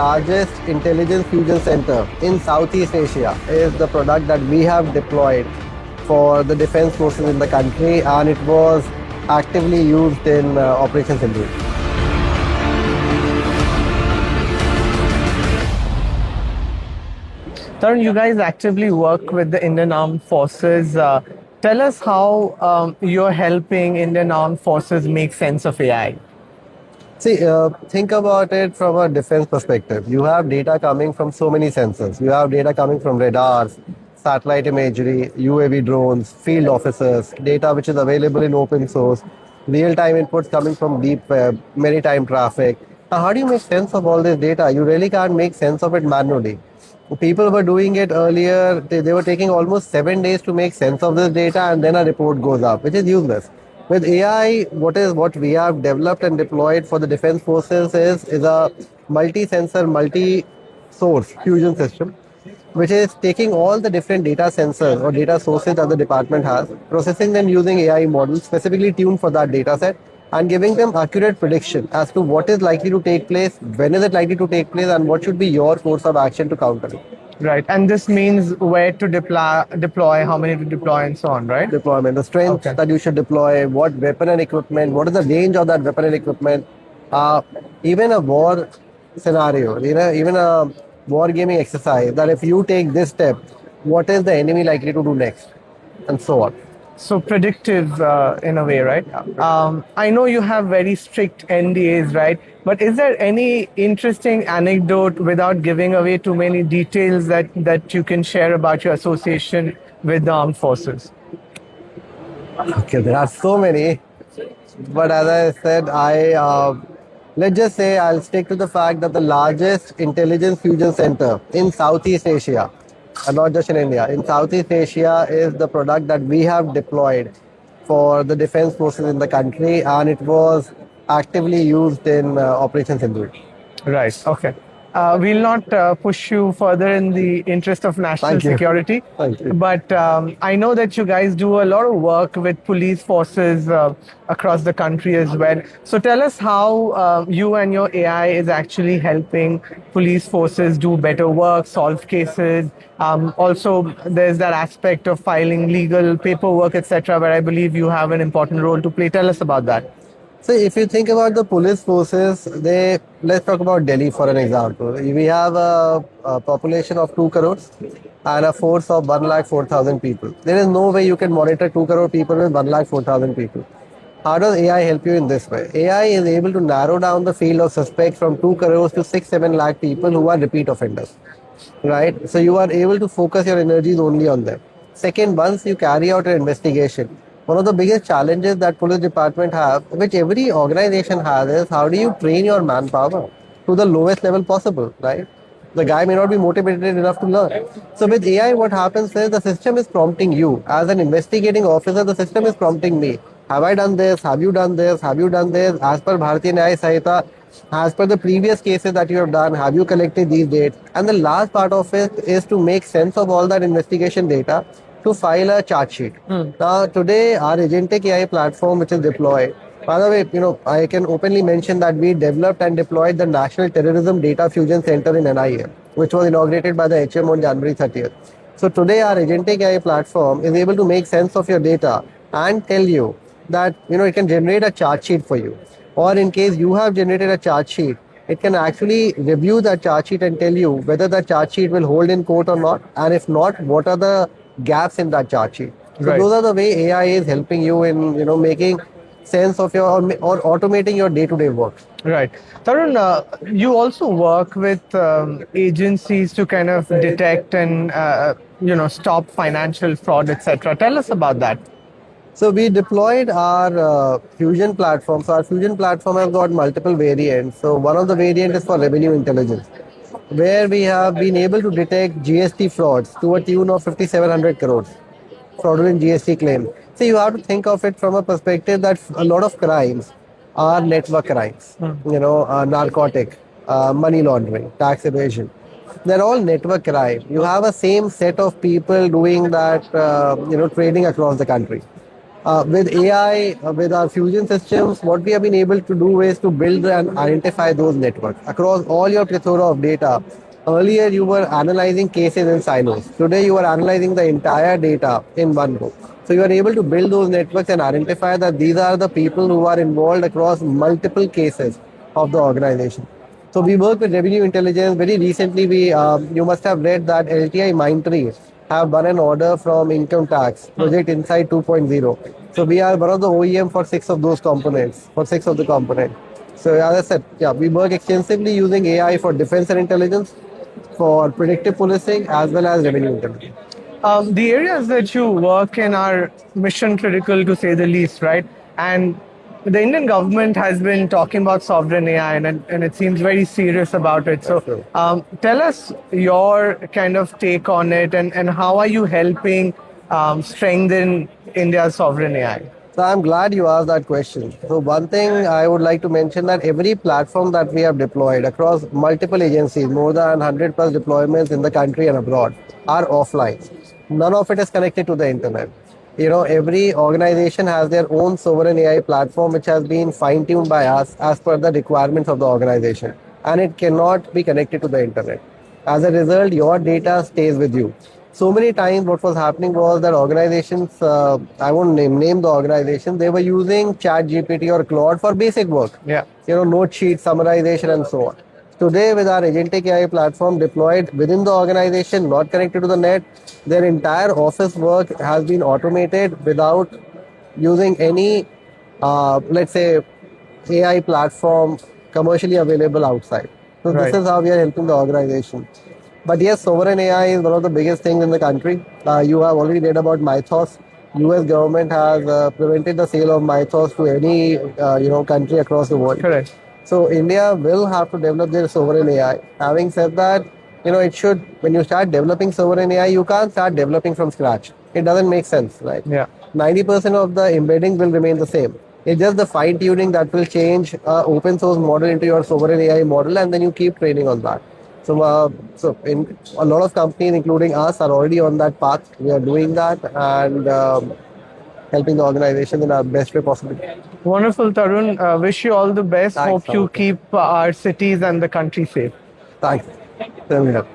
largest intelligence fusion center in Southeast Asia is the product that we have deployed for the defense forces in the country, and it was actively used in Operation Sindoor. Tarun, you guys actively work with the Indian Armed Forces. Tell us how you're helping Indian Armed Forces make sense of AI. See, think about it from a defense perspective. You have data coming from so many sensors. You have data coming from radars, satellite imagery, UAV drones, field officers, data which is available in open source, real-time inputs coming from deep web, maritime traffic. Now, how do you make sense of all this data? You really can't make sense of it manually. People were doing it earlier. They were taking almost 7 days to make sense of this data, and then a report goes up, which is useless. With AI, what we have developed and deployed for the defense forces is a multi-sensor, multi-source fusion system, which is taking all the different data sensors or data sources that the department has, processing them using AI models specifically tuned for that data set, and giving them accurate prediction as to what is likely to take place, when is it likely to take place, and what should be your course of action to counter it. Right, and this means where to deploy, how many to deploy, and so on, right? Deployment, the strength that you should deploy, what weapon and equipment, what is the range of that weapon and equipment. Even a war scenario, even a war gaming exercise, that if you take this step, what is the enemy likely to do next, and so on. So predictive in a way, right? I know you have very strict NDAs, right? But is there any interesting anecdote, without giving away too many details, that you can share about your association with the armed forces? Okay, there are so many. But as I said, let's just say I'll stick to the fact that the largest intelligence fusion center in Southeast Asia, and not just in India, in Southeast Asia is the product that we have deployed for the defense forces in the country, and it was actively used in Operation Sindoor. Right. Okay. We'll not push you further in the interest of national security. Thank you. But I know that you guys do a lot of work with police forces across the country as well. So tell us how you and your AI is actually helping police forces do better work, solve cases. Also, there's that aspect of filing legal paperwork, etc., where I believe you have an important role to play. Tell us about that. So if you think about the police forces, let's talk about Delhi for an example. We have a population of 2 crores and a force of 104,000 people. There is no way you can monitor 2 crore people with 104,000 people. How does AI help you in this way? AI is able to narrow down the field of suspects from 2 crores to 6-7 lakh people who are repeat offenders, right? So you are able to focus your energies only on them. Second, once you carry out an investigation, one of the biggest challenges that police department have, which every organization has, is how do you train your manpower to the lowest level possible, right? The guy may not be motivated enough to learn. So with AI, what happens is the system is prompting you. As an investigating officer, the system is prompting me. Have I done this? Have you done this? Have you done this? As per Bharatiya Nyaya Sanhita, as per the previous cases that you have done, have you collected these dates? And the last part of it is to make sense of all that investigation data to file a charge sheet. Now, today, our agentic AI platform, which is deployed, by the way, I can openly mention that we developed and deployed the National Terrorism Data Fusion Center in NIA, which was inaugurated by the HM on January 30th. So today, our agentic AI platform is able to make sense of your data and tell you that, it can generate a charge sheet for you. Or in case you have generated a charge sheet, it can actually review that charge sheet and tell you whether that charge sheet will hold in court or not. And if not, what are the gaps in that charge sheet. So those are the way AI is helping you in making sense of your or automating your day-to-day work. Right. Tarun, you also work with agencies to kind of detect and stop financial fraud, etc. Tell us about that. So we deployed our Fusion platform. So our Fusion platform has got multiple variants. So one of the variants is for revenue intelligence, where we have been able to detect GST frauds to a tune of 5,700 crores, fraudulent GST claims. So you have to think of it from a perspective that a lot of crimes are network crimes, narcotic, money laundering, tax evasion. They're all network crime. You have a same set of people doing that, trading across the country. With AI, with our fusion systems, what we have been able to do is to build and identify those networks across all your plethora of data. Earlier, you were analyzing cases in silos. Today, you are analyzing the entire data in one go. So, you are able to build those networks and identify that these are the people who are involved across multiple cases of the organization. So we work with revenue intelligence. Very recently, you must have read that LTI Mindtree have won an order from income tax project Insight 2.0. So we are one of the OEM for six of those components, for six of the components. So as I said, yeah, we work extensively using AI for defense and intelligence, for predictive policing, as well as revenue intelligence. The areas that you work in are mission critical to say the least, right? And the Indian government has been talking about sovereign AI and it seems very serious about it. So True. tell us your kind of take on it and how are you helping strengthen India's sovereign AI? So I'm glad you asked that question. So one thing I would like to mention that every platform that we have deployed across multiple agencies, more than 100 plus deployments in the country and abroad, are offline. None of it is connected to the internet. You know, every organization has their own sovereign AI platform which has been fine-tuned by us as per the requirements of the organization, and it cannot be connected to the internet. As a result, your data stays with you. So many times, what was happening was that organizations, I won't name the organization, they were using Chat GPT or Claude for basic work. Yeah. You know, note sheet, summarization, and so on. Today, with our agentic AI platform deployed within the organization, not connected to the net, their entire office work has been automated without using any, let's say, AI platform commercially available outside. So this Right. is how we are helping the organization. But yes, sovereign AI is one of the biggest things in the country. You have already read about Mythos. U.S. government has prevented the sale of Mythos to any country across the world. Correct. So India will have to develop their sovereign AI. Having said that, you know, it should, when you start developing sovereign AI, you can't start developing from scratch. It doesn't make sense, right? Yeah. 90% of the embedding will remain the same. It's just the fine tuning that will change open source model into your sovereign AI model, and then you keep training on that. So in a lot of companies, including us, are already on that path. We are doing that and helping the organization in our best way possible. Wonderful, Tarun. Wish you all the best. Thanks, Hope you Ramarko. keep our cities and the country safe. Thanks. Same here.